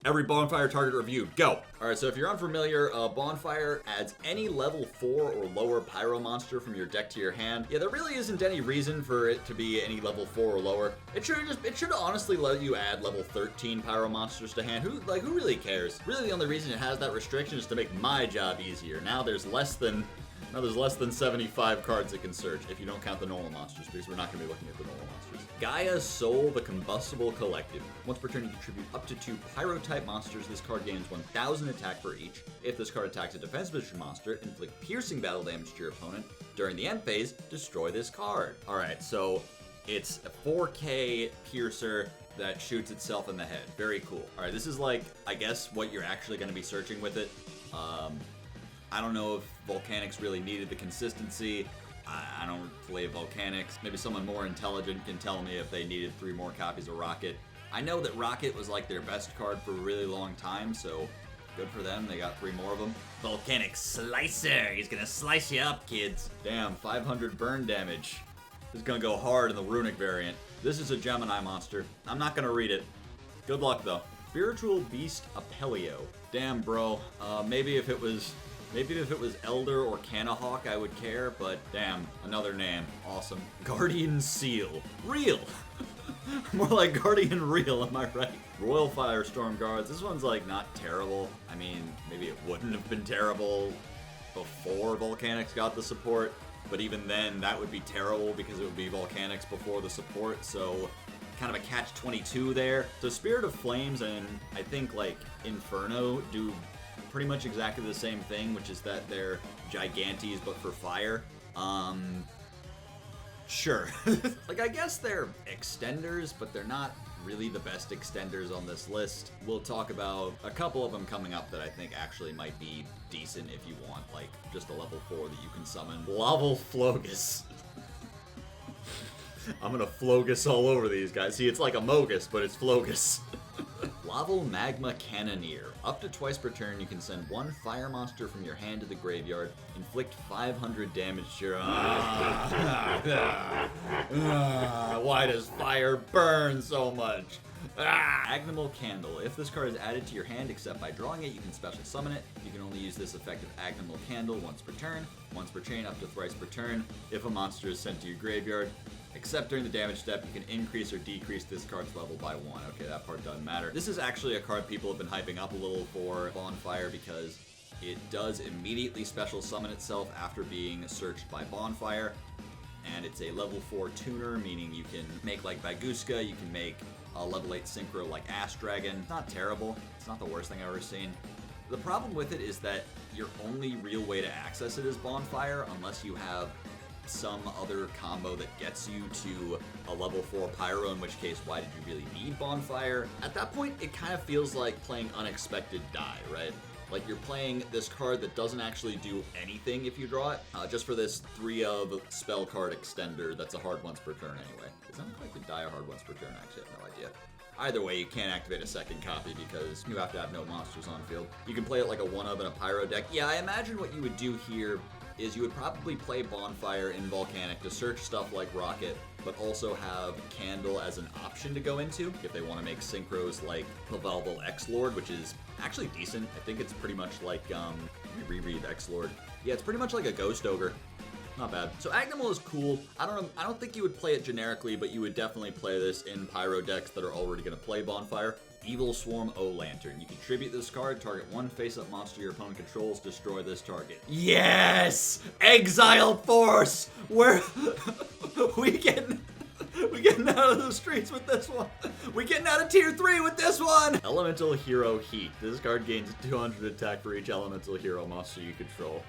Every Bonfire Target Reviewed, go! Alright, so if you're unfamiliar, Bonfire adds any level 4 or lower Pyro monster from your deck to your hand. Yeah, there really isn't any reason for it to be any level 4 or lower. It should honestly let you add level 13 Pyro monsters to hand. Who really cares? Really the only reason it has that restriction is to make my job easier. Now there's less than 75 cards it can search, if you don't count the normal monsters, because we're not going to be looking at the normal monsters. Gaia's Soul, the Combustible Collective. Once per turn, you contribute up to 2 Pyro-type monsters. This card gains 1,000 attack for each. If this card attacks a defense position monster, inflict piercing battle damage to your opponent. During the end phase, destroy this card. Alright, so it's a 4K piercer that shoots itself in the head. Very cool. Alright, this is like, I guess, what you're actually going to be searching with it. I don't know if Volcanics really needed the consistency. I don't play Volcanics. Maybe someone more intelligent can tell me if they needed 3 more copies of Rocket. I know that Rocket was like their best card for a really long time, so good for them. They got 3 more of them. Volcanic Slicer. He's gonna slice you up, kids. Damn, 500 burn damage. This is gonna go hard in the Runic variant. This is a Gemini monster. I'm not gonna read it. Good luck, though. Spiritual Beast Apelio. Damn, bro. Maybe if it was Elder or Canahawk, I would care, but damn, another name. Awesome. Guardian Seal. Real! More like Guardian Real, am I right? Royal Firestorm Guards. This one's like not terrible. I mean, maybe it wouldn't have been terrible before Volcanics got the support, but even then, that would be terrible because it would be Volcanics before the support, so kind of a catch-22 there. So Spirit of Flames and I think like Inferno do pretty much exactly the same thing, which is that they're Gigantes but for fire. Sure. Like, I guess they're extenders, but they're not really the best extenders on this list. We'll talk about a couple of them coming up that I think actually might be decent if you want, like, just a level 4 that you can summon. Laval Flogus. I'm gonna Flogus all over these guys. See, it's like a Mogus, but it's Flogus. Laval Magma Cannoneer. Up to twice per turn, you can send 1 fire monster from your hand to the graveyard, inflict 500 damage to your... Why does fire burn so much? Agnimal Candle. If this card is added to your hand except by drawing it, you can special summon it. You can only use this effective Agnimal Candle once per turn, once per chain, up to thrice per turn. If a monster is sent to your graveyard, except during the damage step, you can increase or decrease this card's level by 1. Okay, that part doesn't matter. This is actually a card people have been hyping up a little for Bonfire because it does immediately special summon itself after being searched by Bonfire. And it's a level 4 tuner, meaning you can make like Baguska, you can make a level 8 synchro like Ash Dragon. It's not terrible. It's not the worst thing I've ever seen. The problem with it is that your only real way to access it is Bonfire, unless you have some other combo that gets you to a level 4 Pyro, in which case, why did you really need Bonfire? At that point, it kind of feels like playing Unexpected Die, right? Like you're playing this card that doesn't actually do anything if you draw it, just for this 3 of spell card extender that's a hard once per turn anyway. Is Unexpected Die a hard once per turn? Actually, I have no idea. Either way, you can't activate a second copy because you have to have no monsters on field. You can play it like a 1-of in a Pyro deck. Yeah, I imagine what you would do here is you would probably play Bonfire in Volcanic to search stuff like Rocket, but also have Candle as an option to go into if they want to make synchros like Pavelval X-Lord, which is actually decent. I think it's pretty much like, let me reread X-Lord. Yeah, it's pretty much like a Ghost Ogre. Not bad. So Agnimal is cool. I don't think you would play it generically, but you would definitely play this in Pyro decks that are already going to play Bonfire. Evil Swarm O-Lantern. You contribute this card, target 1 face-up monster your opponent controls, destroy this target. Yes! Exiled Force! We're getting out of the streets with this one. We getting out of tier 3 with this one! Elemental Hero Heat. This card gains 200 attack for each elemental hero monster you control.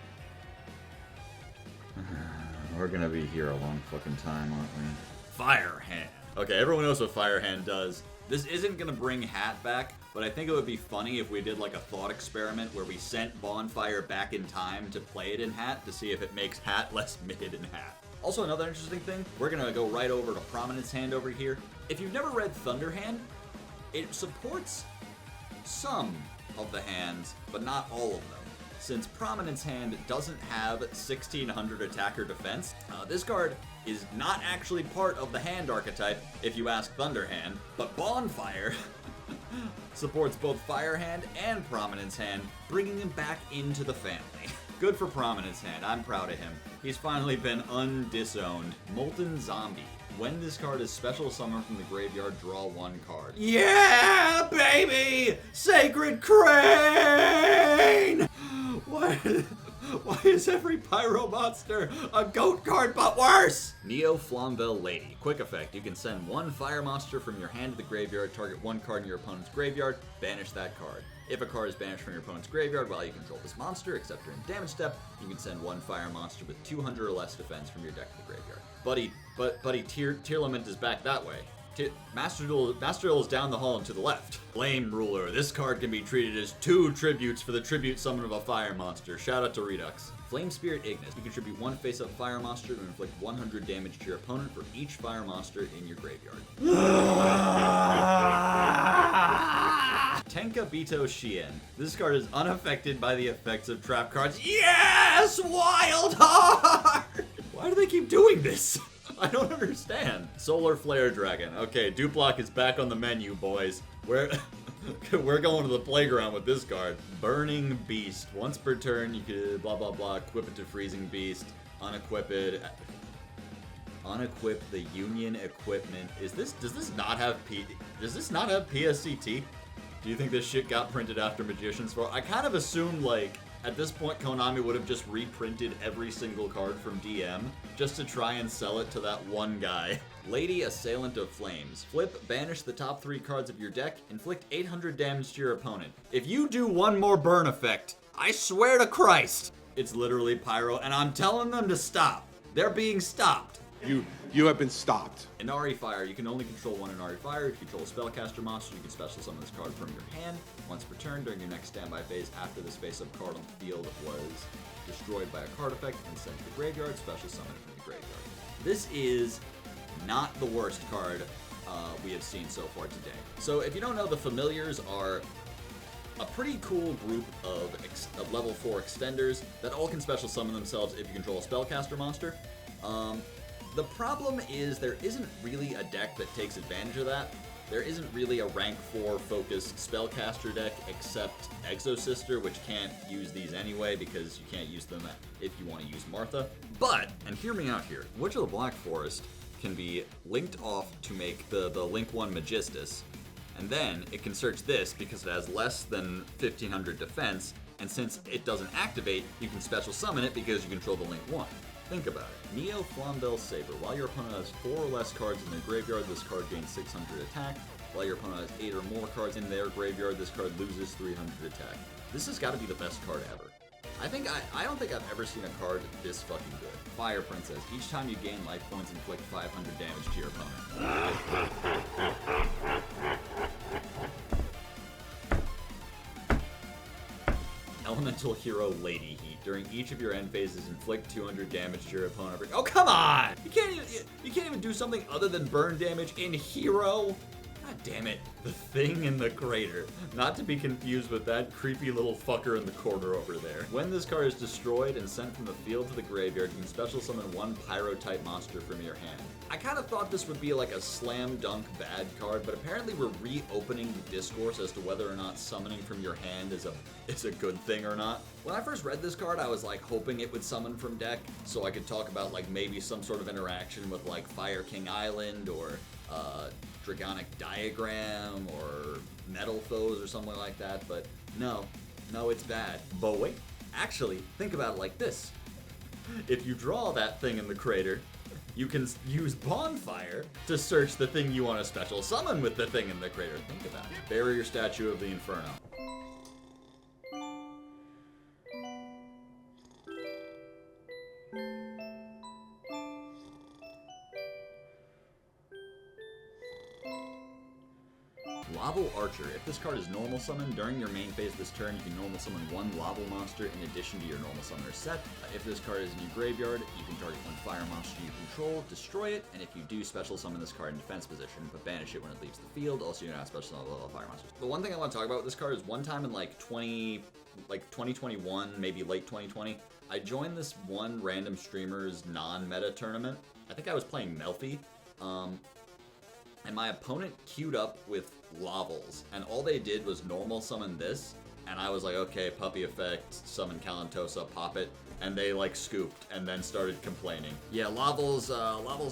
We're gonna be here a long fucking time, aren't we? Fire Hand. Okay, everyone knows what Fire Hand does. This isn't gonna bring Hat back, but I think it would be funny if we did like a thought experiment where we sent Bonfire back in time to play it in Hat to see if it makes Hat less mid in Hat. Also, another interesting thing, we're gonna go right over to Prominence Hand over here. If you've never read Thunder Hand, it supports some of the hands, but not all of them. Since Prominence Hand doesn't have 1600 attack or defense, this card is not actually part of the hand archetype if you ask Thunder Hand, but Bonfire Supports both Fire Hand and Prominence Hand, bringing him back into the family. Good for Prominence Hand, I'm proud of him. He's finally been undisowned. Molten Zombie. When this card is special summoned from the graveyard, draw 1 card. Yeah, baby! Sacred Crane! Why is every Pyro monster a goat card but worse? Neo Flamvel Lady. Quick effect. You can send 1 fire monster from your hand to the graveyard, target 1 card in your opponent's graveyard, banish that card. If a card is banished from your opponent's graveyard while you control this monster, except during damage step, you can send 1 fire monster with 200 or less defense from your deck to the graveyard. Buddy, Tearlament is back that way. Master Duel is down the hall and to the left. Flame Ruler. This card can be treated as 2 tributes for the tribute summon of a fire monster. Shout out to Redux. Flame Spirit Ignis. You contribute 1 face-up fire monster to inflict 100 damage to your opponent for each fire monster in your graveyard. Tenka Bito Shien. This card is unaffected by the effects of trap cards. Yes! Wild Heart! Why do they keep doing this? I don't understand. Solar Flare Dragon. Okay, Duplock is back on the menu, boys. We're going to the playground with this card. Burning Beast. Once per turn, you could blah blah blah. Equip it to Freezing Beast. Unequip it. Unequip the Union equipment. Does this not have PSCT? Do you think this shit got printed after Magician's Fall? I kind of assumed, like, at this point, Konami would have just reprinted every single card from DM just to try and sell it to that one guy. Lady Assailant of Flames. Flip, banish the top 3 cards of your deck, inflict 800 damage to your opponent. If you do 1 more burn effect, I swear to Christ, it's literally Pyro, and I'm telling them to stop. They're being stopped. You have been stopped. Inari Fire. You can only control 1 Inari Fire. If you control a spellcaster monster, you can special summon this card from your hand. Once per turn during your next standby phase after this face-up card on the field was destroyed by a card effect and sent to the graveyard, special summon it from the graveyard. This is not the worst card we have seen so far today. So if you don't know, the Familiars are a pretty cool group of level 4 extenders that all can special summon themselves if you control a spellcaster monster. The problem is there isn't really a deck that takes advantage of that. There isn't really a rank 4 focused spellcaster deck except Exosister, which can't use these anyway because you can't use them if you want to use Martha. But, and hear me out here, Witch of the Black Forest can be linked off to make the Link 1 Magistus, and then it can search this because it has less than 1500 defense, and since it doesn't activate, you can special summon it because you control the Link 1. Think about it. Neo Flamvel Saber. While your opponent has 4 or less cards in their graveyard, this card gains 600 attack. While your opponent has 8 or more cards in their graveyard, this card loses 300 attack. This has got to be the best card ever. I don't think I've ever seen a card this fucking good. Fire Princess. Each time you gain life points, inflict 500 damage to your opponent. Elemental Hero Lady Heat. During each of your end phases, inflict 200 damage to your opponent. Oh, come on! You can't even do something other than burn damage in Hero? God damn it. The Thing in the Crater. Not to be confused with that creepy little fucker in the corner over there. When this card is destroyed and sent from the field to the graveyard, you can special summon 1 Pyro-type monster from your hand. I kind of thought this would be like a slam dunk bad card, but apparently we're reopening the discourse as to whether or not summoning from your hand is a good thing or not. When I first read this card, I was like hoping it would summon from deck, so I could talk about like maybe some sort of interaction with like Fire King Island or Dragonic Diagram or Metal Foes or something like that, but no, it's bad. But wait, actually, think about it like this. If you draw that Thing in the Crater, you can use Bonfire to search the thing you want to special summon with the Thing in the Crater. Think about it. Barrier Statue of the Inferno. Laval Archer. If this card is normal summoned during your main phase this turn, you can normal summon 1 Laval monster in addition to your normal summoner set. If this card is in your graveyard, you can target 1 fire monster you control, destroy it, and if you do, special summon this card in defense position, but banish it when it leaves the field. Also, you're not special summon all fire monsters. The one thing I want to talk about with this card is one time in like 2021, maybe late 2020, I joined this one random streamer's non-meta tournament. I think I was playing Melfi, and my opponent queued up with Lavels, and all they did was normal summon this, and I was like, okay, puppy effect, summon Calantosa, pop it, and they like scooped and then started complaining. Yeah, Lavel's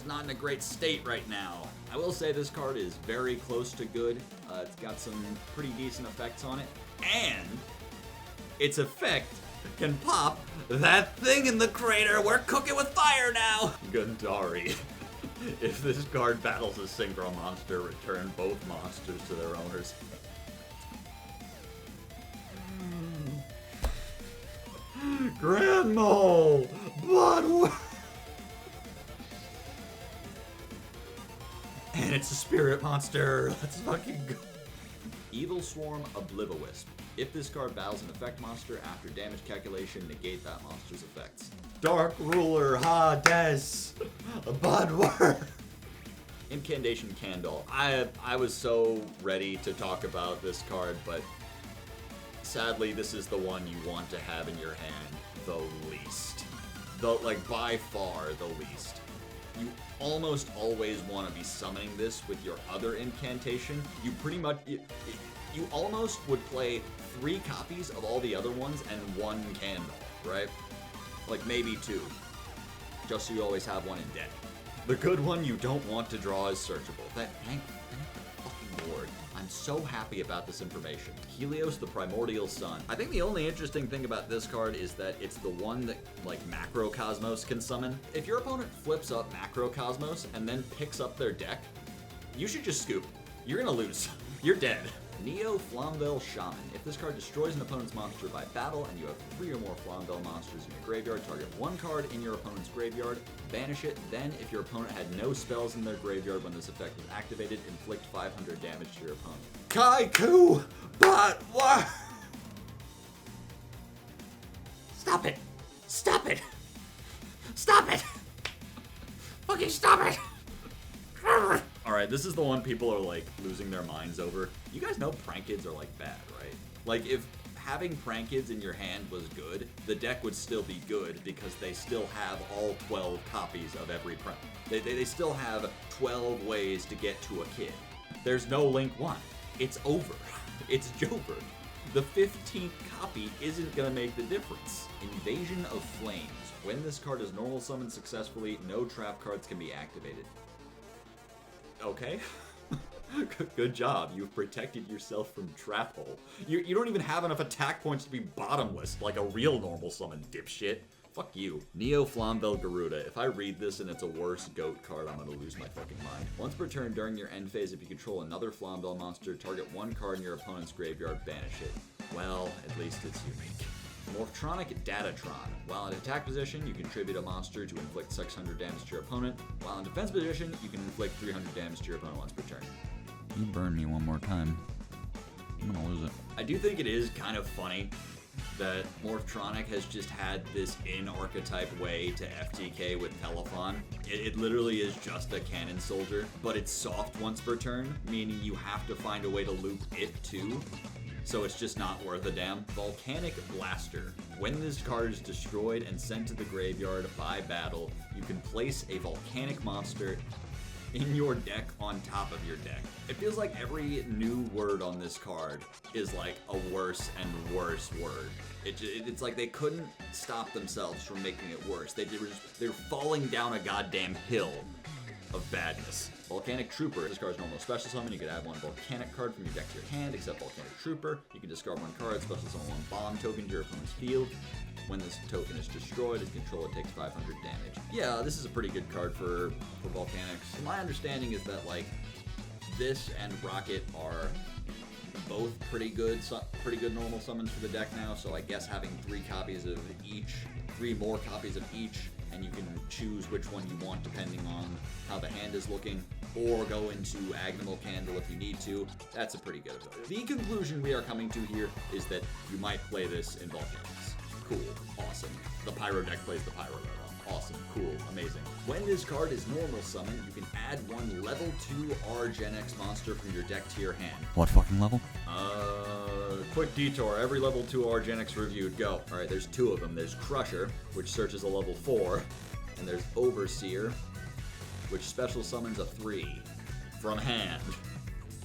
not in a great state right now. I will say this card is very close to good. It's got some pretty decent effects on it, and its effect can pop that thing in the crater. We're cooking with fire now. Gundari. If this card battles a synchro monster, return both monsters to their owners. Grand Mole! Blood! And it's a spirit monster. Let's fucking go. Evil Swarm Obliviwisp. If this card battles an effect monster, after damage calculation, negate that monster's effects. Dark Ruler Hades! Budwar! Incantation Candle. I was so ready to talk about this card, but sadly, this is the one you want to have in your hand the least. By far the least. You almost always want to be summoning this with your other incantation. You pretty much, you almost would play 3 copies of all the other ones and 1 candle, right? Like maybe 2, just so you always have 1 in deck. The good one you don't want to draw is searchable. Thank the fucking Lord. I'm so happy about this information. Helios the Primordial Sun. I think the only interesting thing about this card is that it's the one that, like, Macrocosmos can summon. If your opponent flips up Macrocosmos and then picks up their deck, you should just scoop. You're gonna lose. You're dead. Neo Flamvel Shaman. If this card destroys an opponent's monster by battle and you have 3 or more Flamvel monsters in your graveyard, target 1 card in your opponent's graveyard, banish it, then if your opponent had no spells in their graveyard when this effect was activated, inflict 500 damage to your opponent. Kaiku! But what? Stop it! Stop it! Stop it! Fucking stop it! Alright, this is the one people are like losing their minds over. You guys know Prankids are like bad, right? Like if having Prankids in your hand was good, the deck would still be good because they still have all 12 copies of every prank. They still have 12 ways to get to a kid. There's no Link 1. It's over. It's Jover. The 15th copy isn't gonna make the difference. Invasion of Flames. When this card is normal summoned successfully, no trap cards can be activated. Okay. Good job. You've protected yourself from Trap Hole. You don't even have enough attack points to be bottomless like a real normal summon, dipshit. Fuck you. Neo Flamvel Garuda. If I read this and it's a worse goat card, I'm gonna lose my fucking mind. Once per turn during your end phase, if you control another Flamvel monster, target 1 card in your opponent's graveyard, banish it. Well, at least it's unique. Morphtronic Datatron. While in attack position, you contribute a monster to inflict 600 damage to your opponent. While in defense position, you can inflict 300 damage to your opponent once per turn. You burn me one more time. I'm gonna lose it. I do think it is kind of funny that Morphtronic has just had this in-archetype way to FTK with Telephon. It literally is just a cannon soldier, but it's soft once per turn, meaning you have to find a way to loop it too. So it's just not worth a damn. Volcanic Blaster. When this card is destroyed and sent to the graveyard by battle, you can place a volcanic monster in your deck on top of your deck. It feels like every new word on this card is like a worse and worse word. It's like they couldn't stop themselves from making it worse. They're falling down a goddamn hill of badness. Volcanic Trooper. This card's normal special summon. You could add 1 volcanic card from your deck to your hand, except Volcanic Trooper. You can discard 1 card, special summon 1 bomb token to your opponent's field. When this token is destroyed, its controller takes 500 damage. Yeah, this is a pretty good card for Volcanics. My understanding is that like this and Rocket are both pretty good normal summons for the deck now. So I guess having 3 copies of each, 3 more copies of each, and you can choose which one you want depending on how the hand is looking, or go into Agnimal Candle if you need to. That's a pretty good ability. The conclusion we are coming to here is that you might play this in Volcanics. Cool. Awesome. The Pyro deck plays the Pyro level. Awesome. Cool. Amazing. When this card is normal summoned, you can add 1 level 2 R Gen X monster from your deck to your hand. What fucking level? Quick detour. Every level 2 R Gen X reviewed. Go. Alright, there's 2 of them. There's Crusher, which searches a level 4, and there's Overseer, which special summons a 3 from hand.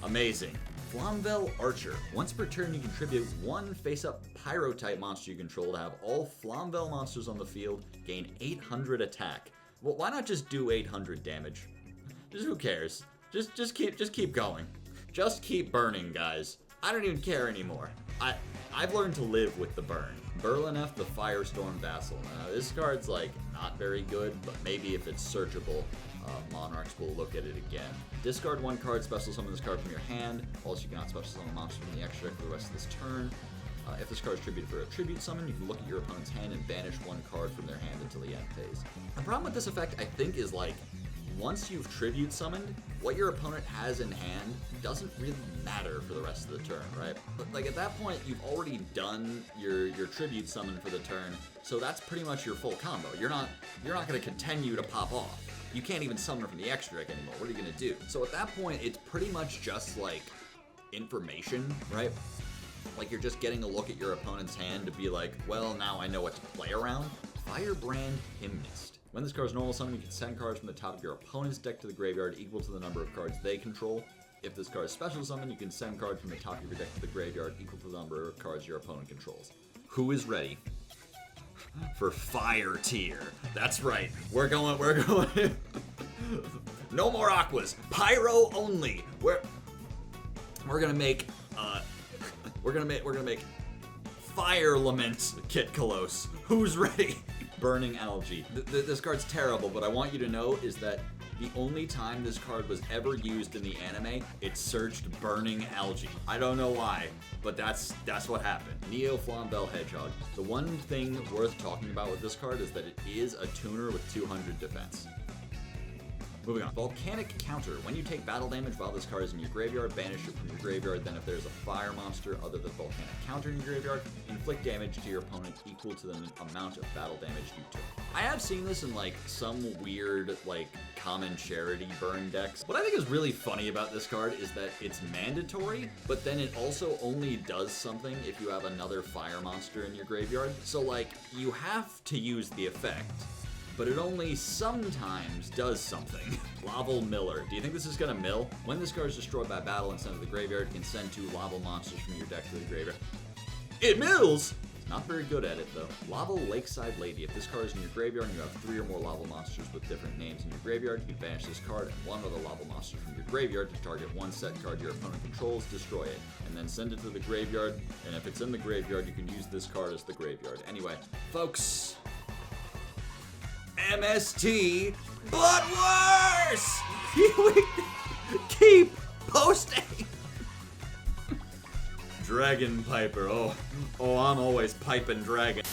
Amazing. Flamvel Archer. Once per turn, you contribute 1 face-up Pyro type monster you control to have all Flamvel monsters on the field gain 800 attack. Well, why not just do 800 damage? Just who cares? Just keep going. Just keep burning, guys. I don't even care anymore. I've learned to live with the burn. Berlinef the Firestorm Vassal. Now, this card's like not very good, but maybe if it's searchable, Monarchs will look at it again. Discard 1 card, special summon this card from your hand. Also, you cannot special summon a monster from the extra deck for the rest of this turn. If this card is tributed for a tribute summon, you can look at your opponent's hand and banish 1 card from their hand until the end phase. The problem with this effect, I think, is like, once you've tribute summoned, what your opponent has in hand doesn't really matter for the rest of the turn, right? But like at that point, you've already done your tribute summon for the turn, so that's pretty much your full combo. You're not going to continue to pop off. You can't even summon from the extra deck anymore. What are you going to do? So at that point, it's pretty much just like information, right? Like you're just getting a look at your opponent's hand to be like, well, now I know what to play around. Firebrand Hymnist. When this card is normal summon, you can send cards from the top of your opponent's deck to the graveyard equal to the number of cards they control. If this card is special summon, you can send cards from the top of your deck to the graveyard equal to the number of cards your opponent controls. Who is ready for Fire Tier? That's right. We're going. No more Aquas. Pyro only. We're gonna make Fire Lament Kit Kalos. Who's ready? Burning Algae. This card's terrible, but I want you to know is that the only time this card was ever used in the anime, it searched Burning Algae. I don't know why, but that's what happened. Neo Flamvel Hedgehog. The one thing worth talking about with this card is that it is a tuner with 200 defense. Moving on. Volcanic Counter. When you take battle damage while this card is in your graveyard, banish it from your graveyard. Then if there's a fire monster other than Volcanic Counter in your graveyard, inflict damage to your opponent equal to the amount of battle damage you took. I have seen this in like some weird like common charity burn decks. What I think is really funny about this card is that it's mandatory, but then it also only does something if you have another fire monster in your graveyard. So like you have to use the effect, but it only sometimes does something. Laval Miller. Do you think this is gonna mill? When this card is destroyed by battle and sent to the graveyard, you can send 2 Laval monsters from your deck to the graveyard. It mills! Not very good at it, though. Laval Lakeside Lady. If this card is in your graveyard and you have 3 or more Laval monsters with different names in your graveyard, you can banish this card and 1 other Laval monster from your graveyard to target 1 set card your opponent controls, destroy it, and then send it to the graveyard, and if it's in the graveyard, you can use this card as the graveyard. Anyway, folks, MST, but worse! Keep posting! Dragon Piper, oh, I'm always piping dragon.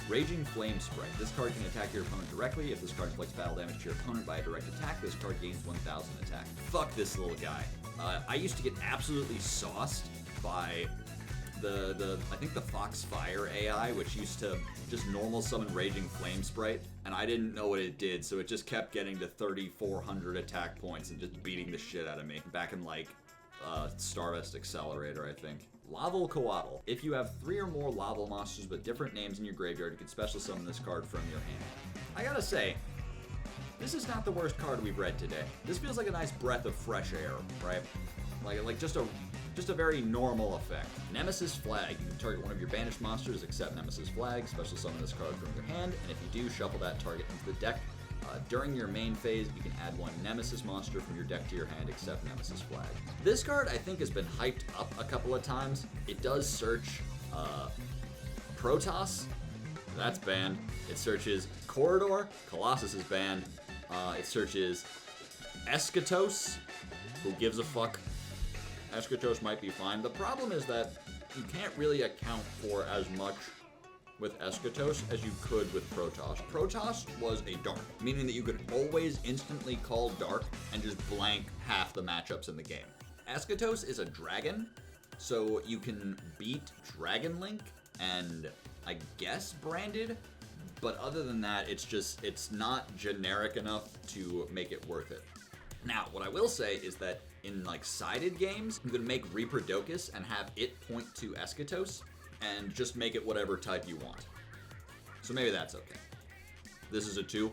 Raging Flame Sprite. This card can attack your opponent directly. If this card inflicts battle damage to your opponent by a direct attack, this card gains 1,000 attack. Fuck this little guy. I used to get absolutely sauced by I think the Foxfire AI, which used to just normal summon Raging Flame Sprite, and I didn't know what it did, so it just kept getting to 3,400 attack points and just beating the shit out of me. Back in like Stardust Accelerator, I think. Laval Coatl. If you have 3 or more Laval monsters with different names in your graveyard, you can special summon this card from your hand. I gotta say, this is not the worst card we've read today. This feels like a nice breath of fresh air, right? Like just a very normal effect. Nemesis Flag. You can target one of your banished monsters except Nemesis Flag. Special summon this card from your hand, and if you do, shuffle that target into the deck. During your main phase, you can add 1 Nemesis monster from your deck to your hand except Nemesis Flag. This card, I think, has been hyped up a couple of times. It does search Protoss. That's banned. It searches Corridor. Colossus is banned. It searches Eschatos. Who gives a fuck? Eschatos might be fine. The problem is that you can't really account for as much with Eschatos as you could with Protoss. Protoss was a dark, meaning that you could always instantly call dark and just blank half the matchups in the game. Eschatos is a dragon, so you can beat Dragon Link and I guess branded, but other than that, it's not generic enough to make it worth it. Now, what I will say is that in like sided games, you can make Reaper-Docus and have it point to Eschatos and just make it whatever type you want. So maybe that's okay. This is a 2.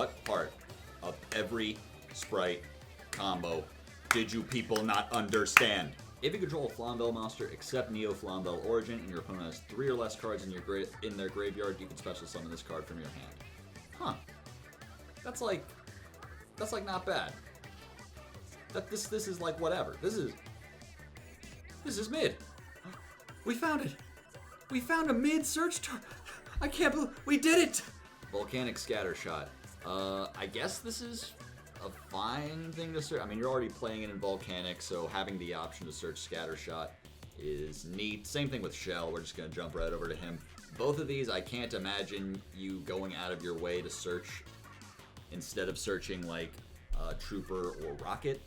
What part of every Sprite combo did you people not understand? If you control a Flamvel monster, except Neo Flamvel Origin, and your opponent has 3 or less cards in their graveyard, you can special summon this card from your hand. Huh. That's like not bad. This is like whatever. This is mid. We found it. We found a mid search term. I can't believe we did it. Volcanic Scattershot. I guess this is a fine thing to search. I mean, you're already playing it in Volcanic, so having the option to search Scattershot is neat. Same thing with Shell. We're just gonna jump right over to him. Both of these, I can't imagine you going out of your way to search instead of searching like Trooper or Rocket.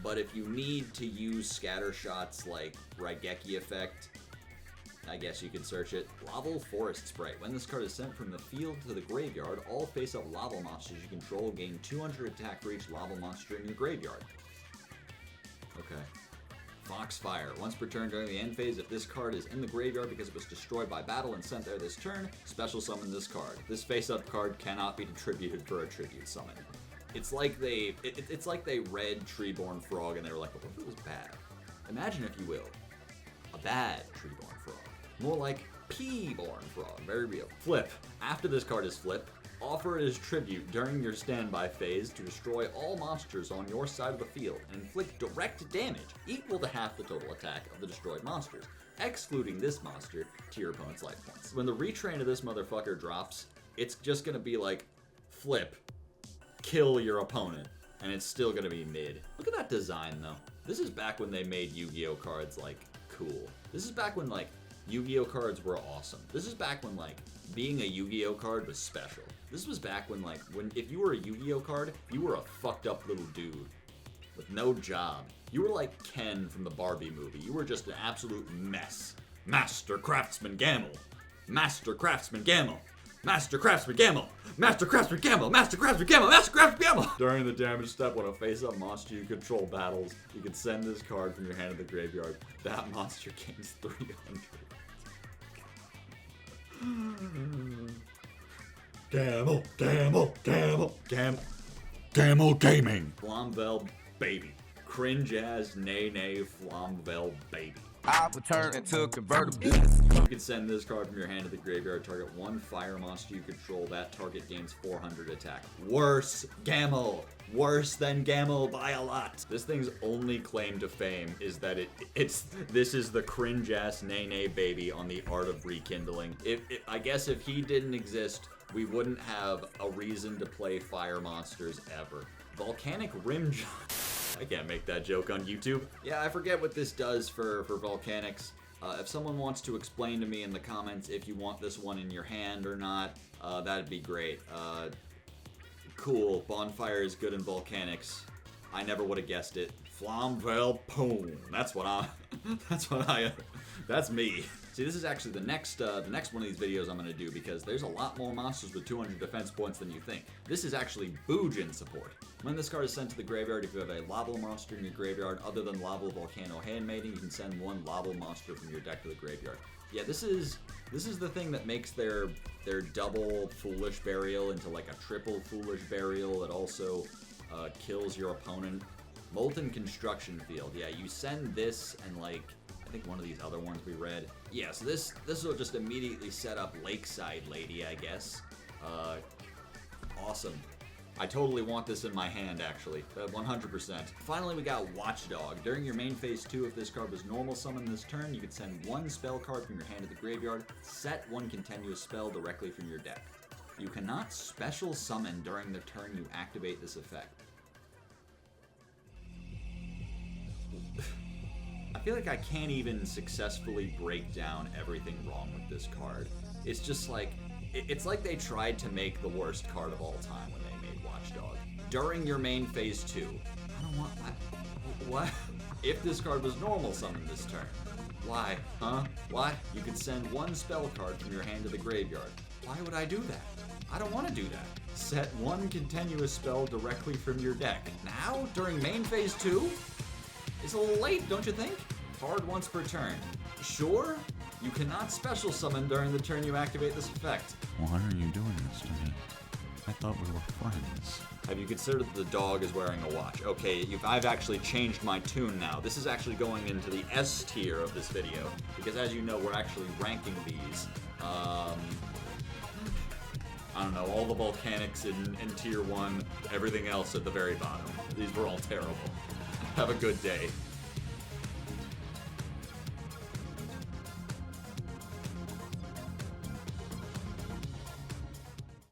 But if you need to use Scattershots like Raigeki Effect, I guess you could search it. Laval Forest Sprite. When this card is sent from the field to the graveyard, all face-up Laval monsters you control gain 200 attack for each Laval monster in your graveyard. Okay. Foxfire. Once per turn during the end phase, if this card is in the graveyard because it was destroyed by battle and sent there this turn, special summon this card. This face-up card cannot be attributed for a tribute summon. It's like they read Treeborn Frog and they were like, well, what if it was bad? Imagine, if you will, a bad Treeborn Frog. More like P-Born Frog. Very real. Flip. After this card is flipped, offer it as tribute during your standby phase to destroy all monsters on your side of the field and inflict direct damage equal to half the total attack of the destroyed monsters, excluding this monster, to your opponent's life points. When the retrain of this motherfucker drops, it's just gonna be like, flip, kill your opponent, and it's still gonna be mid. Look at that design, though. This is back when they made Yu-Gi-Oh cards, like, cool. This is back when, like, Yu-Gi-Oh cards were awesome. This is back when, like, being a Yu-Gi-Oh card was special. This was back when, like, if you were a Yu-Gi-Oh card, you were a fucked up little dude with no job. You were like Ken from the Barbie movie. You were just an absolute mess. Master Craftsman Gamble. Master Craftsman Gamble. Master Craftsman Gamble! Master Craftsman Gamble! Master Craftsman Gamble! Master Craftsman Gamble! During the damage step, when a face-up monster you control battles, you can send this card from your hand to the graveyard. That monster gains 300. Gamble! Gamble! Gamble! Gamble! Gamble Gaming! Flamvel Baby. Cringe-ass nay-nay Flamvel Baby. I'll return into a convertible. You can send this card from your hand to the graveyard. Target 1 fire monster you control. That target gains 400 attack. Worse Gamel. Worse than Gamel by a lot. This thing's only claim to fame is that this is the cringe-ass nay-nay baby on the art of rekindling. I guess if he didn't exist, we wouldn't have a reason to play fire monsters ever. Volcanic Rimjohn. I can't make that joke on YouTube. Yeah, I forget what this does for Volcanics. If someone wants to explain to me in the comments if you want this one in your hand or not, that'd be great. Cool, Bonfire is good in Volcanics. I never would have guessed it. Flamvel Poom. That's me. See, this is actually the next one of these videos I'm going to do because there's a lot more monsters with 200 defense points than you think. This is actually Boojin support. When this card is sent to the graveyard, if you have a Laval monster in your graveyard other than Laval Volcano Handmaiden, you can send 1 Laval monster from your deck to the graveyard. Yeah, this is the thing that makes their double Foolish Burial into like a triple Foolish Burial that also kills your opponent. Molten Construction Field. Yeah, you send this and like I think one of these other ones we read. Yeah, so this will just immediately set up Lakeside Lady, I guess. Awesome. I totally want this in my hand, actually. 100%. Finally, we got Watchdog. During your main phase 2, if this card was normal summoned this turn, you could send 1 spell card from your hand to the graveyard, set 1 continuous spell directly from your deck. You cannot special summon during the turn you activate this effect. I feel like I can't even successfully break down everything wrong with this card. It's just like, it's like they tried to make the worst card of all time when they made Watchdog. During your main phase 2, I don't want that. What? If this card was normal summoned this turn. Why? Huh? Why? You could send 1 spell card from your hand to the graveyard. Why would I do that? I don't want to do that. Set 1 continuous spell directly from your deck. Now? During main phase 2? It's a little late, don't you think? Hard once per turn. Sure? You cannot special summon during the turn you activate this effect. Why are you doing this to me? I thought we were friends. Have you considered that the dog is wearing a watch? Okay, I've actually changed my tune now. This is actually going into the S tier of this video, because as you know, we're actually ranking these. I don't know, all the volcanics in tier 1, everything else at the very bottom. These were all terrible. Have a good day.